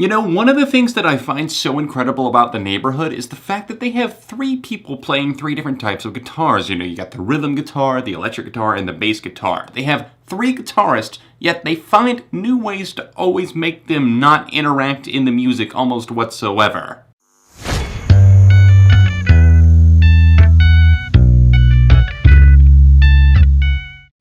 You know, one of the things that I find so incredible about the Neighbourhood is the fact that they have 3 people playing 3 different types of guitars. You know, you got the rhythm guitar, the electric guitar, and the bass guitar. They have 3 guitarists, yet they find new ways to always make them not interact in the music almost whatsoever.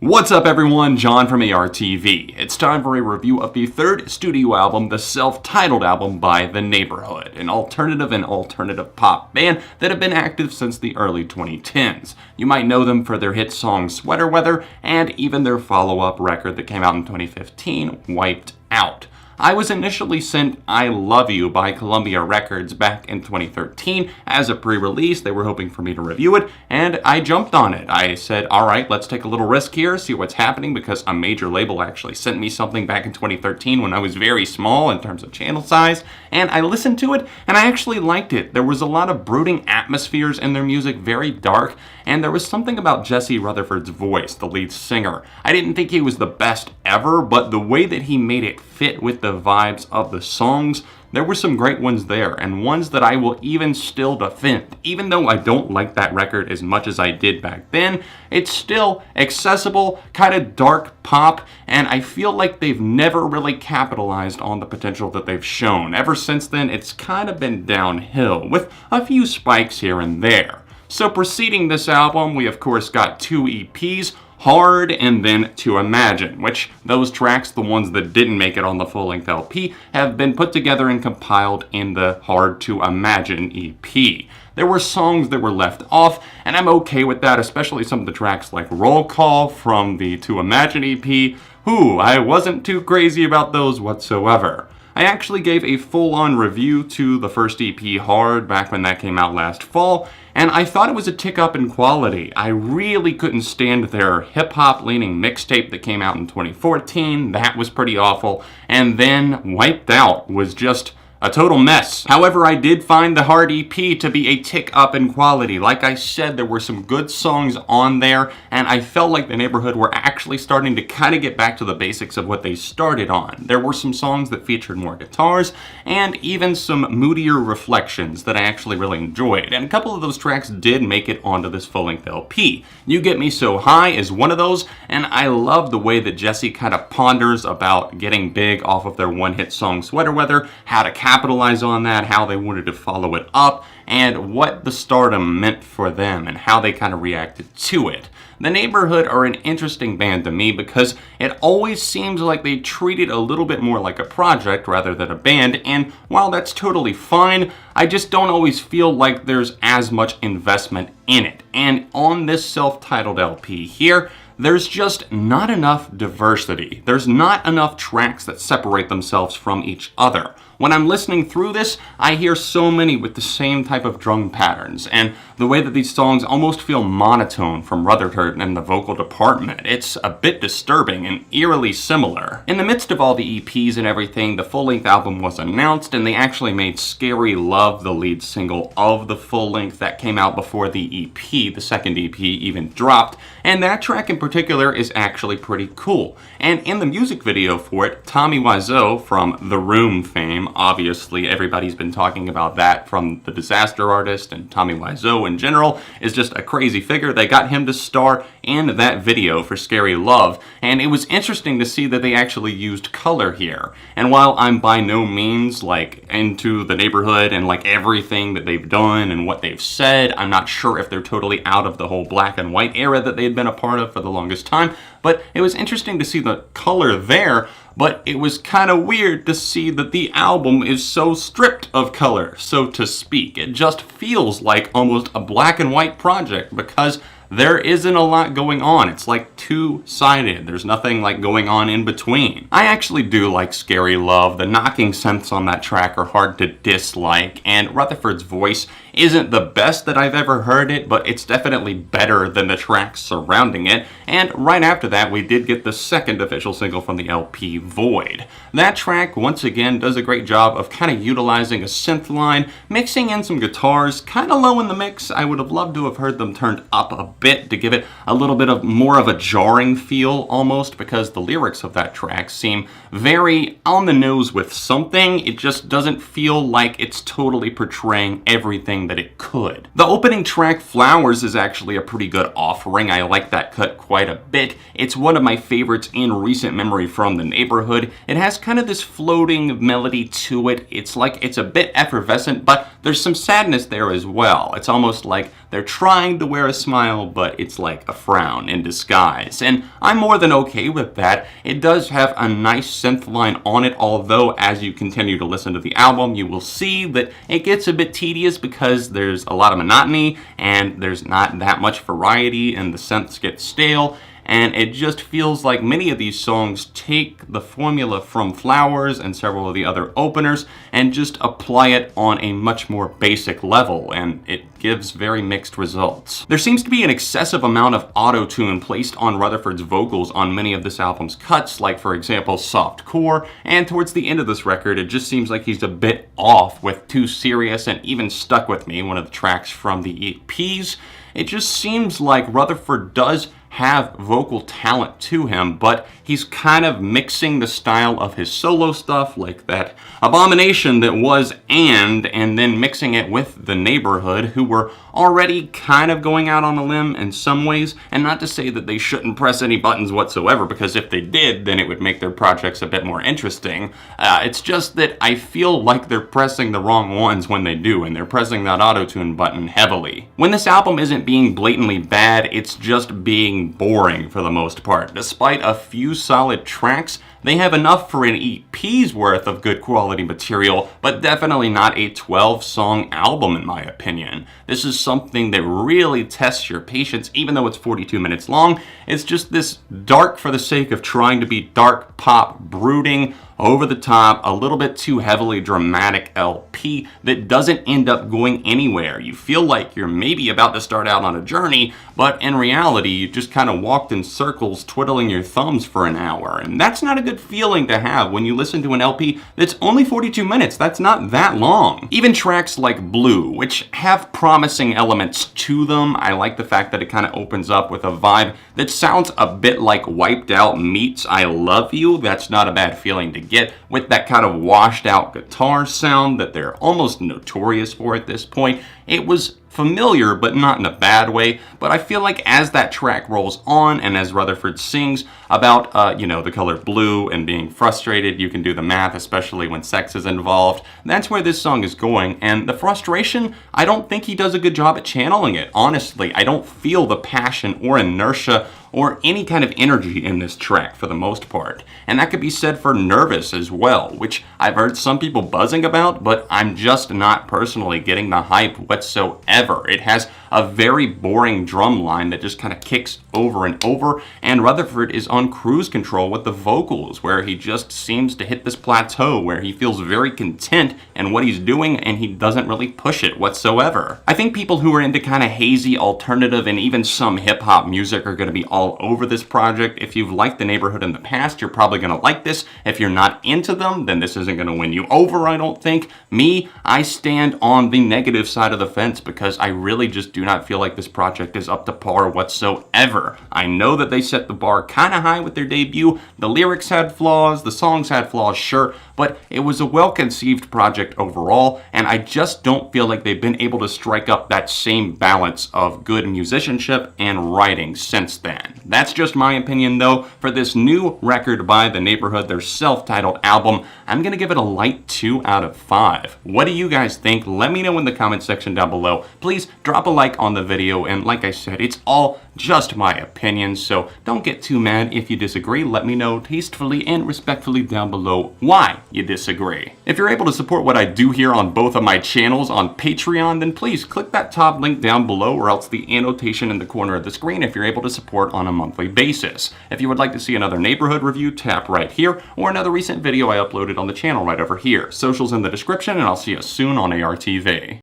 What's up everyone, John from ARTV. It's time for a review of the 3rd studio album, the self-titled album by The Neighbourhood, an alternative and alternative pop band that have been active since the early 2010s. You might know them for their hit song Sweater Weather, and even their follow-up record that came out in 2015, Wiped Out. I was initially sent I Love You by Columbia Records back in 2013 as a pre-release. They were hoping for me to review it, and I jumped on it. I said, alright, let's take a little risk here, see what's happening, because a major label actually sent me something back in 2013 when I was very small in terms of channel size, and I listened to it, and I actually liked it. There was a lot of brooding atmospheres in their music, very dark, and there was something about Jesse Rutherford's voice, the lead singer. I didn't think he was the best ever, but the way that he made it fit with the vibes of the songs, there were some great ones there, and ones that I will even still defend. Even though I don't like that record as much as I did back then, it's still accessible, kind of dark pop, and I feel like they've never really capitalized on the potential that they've shown. Ever since then, it's kind of been downhill, with a few spikes here and there. So preceding this album, we of course got 2 EPs, Hard and then To Imagine, which those tracks, the ones that didn't make it on the full-length LP, have been put together and compiled in the Hard to Imagine EP. There were songs that were left off, and I'm okay with that, especially some of the tracks like Roll Call from the To Imagine EP. I wasn't too crazy about those whatsoever. I actually gave a full-on review to the first EP, Hard, back when that came out last fall, and I thought it was a tick up in quality. I really couldn't stand their hip-hop leaning mixtape that came out in 2014. That was pretty awful. And then Wiped Out was just a total mess. However, I did find the Hard EP to be a tick up in quality. Like I said, there were some good songs on there, and I felt like The Neighbourhood were actually starting to kind of get back to the basics of what they started on. There were some songs that featured more guitars, and even some moodier reflections that I actually really enjoyed. And a couple of those tracks did make it onto this full-length LP. You Get Me So High is one of those, and I love the way that Jesse kind of ponders about getting big off of their one-hit song Sweater Weather, how to capitalize on that, how they wanted to follow it up, and what the stardom meant for them and how they kind of reacted to it. The Neighbourhood are an interesting band to me because it always seems like they treat it a little bit more like a project rather than a band, and while that's totally fine, I just don't always feel like there's as much investment in it. And on this self-titled LP here, there's just not enough diversity. There's not enough tracks that separate themselves from each other. When I'm listening through this, I hear so many with the same type of drum patterns, and the way that these songs almost feel monotone from Rutherford and the vocal department. It's a bit disturbing and eerily similar. In the midst of all the EPs and everything, the full-length album was announced, and they actually made Scary Love the lead single of the full-length that came out before the EP, the second EP, even dropped, and that track in particular is actually pretty cool. And in the music video for it, Tommy Wiseau from The Room fame, obviously everybody's been talking about that from the Disaster Artist, and Tommy Wiseau in general is just a crazy figure. They got him to star in that video for Scary Love, and it was interesting to see that they actually used color here. And while I'm by no means like into The Neighbourhood and like everything that they've done and what they've said, I'm not sure if they're totally out of the whole black and white era that they'd been a part of for the longest time, but it was interesting to see the color there. But it was kind of weird to see that the album is so stripped of color, so to speak. It just feels like almost a black and white project because there isn't a lot going on. It's like two-sided. There's nothing like going on in between. I actually do like Scary Love. The knocking synths on that track are hard to dislike, and Rutherford's voice isn't the best that I've ever heard it, but it's definitely better than the tracks surrounding it. And right after that, we did get the second official single from the LP, Void. That track, once again, does a great job of kind of utilizing a synth line, mixing in some guitars, kind of low in the mix. I would have loved to have heard them turned up a bit to give it a little bit of more of a jarring feel almost, because the lyrics of that track seem very on the nose with something. It just doesn't feel like it's totally portraying everything that it could. The opening track, Flowers, is actually a pretty good offering. I like that cut quite a bit. It's one of my favorites in recent memory from the Neighbourhood. It has kind of this floating melody to it. It's like it's a bit effervescent, but there's some sadness there as well. It's almost like they're trying to wear a smile, but it's like a frown in disguise. And I'm more than okay with that. It does have a nice synth line on it, although as you continue to listen to the album, you will see that it gets a bit tedious because there's a lot of monotony and there's not that much variety and the synths get stale. And it just feels like many of these songs take the formula from Flowers and several of the other openers and just apply it on a much more basic level, and it gives very mixed results. There seems to be an excessive amount of auto-tune placed on Rutherford's vocals on many of this album's cuts, like for example Softcore, and towards the end of this record it just seems like he's a bit off with Too Serious and even Stuck With Me, one of the tracks from the EPs. It just seems like Rutherford does have vocal talent to him, but he's kind of mixing the style of his solo stuff, like that abomination that was and then mixing it with the Neighbourhood, who were already kind of going out on a limb in some ways, and not to say that they shouldn't press any buttons whatsoever, because if they did, then it would make their projects a bit more interesting. It's just that I feel like they're pressing the wrong ones when they do, and they're pressing that auto-tune button heavily. When this album isn't being blatantly bad, it's just being boring for the most part. Despite a few solid tracks, they have enough for an EP's worth of good quality material, but definitely not a 12-song album in my opinion. This is something that really tests your patience, even though it's 42 minutes long. It's just this dark for the sake of trying to be dark pop, brooding, over the top, a little bit too heavily dramatic LP that doesn't end up going anywhere. You feel like you're maybe about to start out on a journey, but in reality, you just kind of walked in circles twiddling your thumbs for an hour. And that's not a good feeling to have when you listen to an LP that's only 42 minutes. That's not that long. Even tracks like Blue, which have promising elements to them. I like the fact that it kind of opens up with a vibe that sounds a bit like Wiped Out meets I Love You. That's not a bad feeling to get, with that kind of washed out guitar sound that they're almost notorious for at this point. It was familiar, but not in a bad way. But I feel like as that track rolls on and as Rutherford sings about, the color blue and being frustrated, you can do the math, especially when sex is involved. That's where this song is going. And the frustration, I don't think he does a good job at channeling it. Honestly, I don't feel the passion or inertia or any kind of energy in this track for the most part. And that could be said for Nervous as well, which I've heard some people buzzing about, but I'm just not personally getting the hype whatsoever. It has a very boring drum line that just kind of kicks over and over, and Rutherford is on cruise control with the vocals, where he just seems to hit this plateau where he feels very content in what he's doing and he doesn't really push it whatsoever. I think people who are into kind of hazy alternative and even some hip-hop music are going to be all over this project. If you've liked the Neighbourhood in the past, you're probably going to like this. If you're not into them, then this isn't going to win you over, I don't think. Me, I stand on the negative side of the fence because I really just do not feel like this project is up to par whatsoever. I know that they set the bar kind of high with their debut. The lyrics had flaws, the songs had flaws, sure, but it was a well-conceived project overall, and I just don't feel like they've been able to strike up that same balance of good musicianship and writing since then. That's just my opinion, though. For this new record by The Neighbourhood, their self-titled album, I'm going to give it a light 2 out of 5. What do you guys think? Let me know in the comment section down below. Please drop a like on the video, and like I said, it's all just my opinion, so don't get too mad if you disagree. Let me know tastefully and respectfully down below why you disagree. If you're able to support what I do here on both of my channels on Patreon, then please click that top link down below, or else the annotation in the corner of the screen if you're able to support on a monthly basis. If you would like to see another Neighbourhood review, tap right here, or another recent video I uploaded on the channel right over here. Socials in the description, and I'll see you soon on ARTV.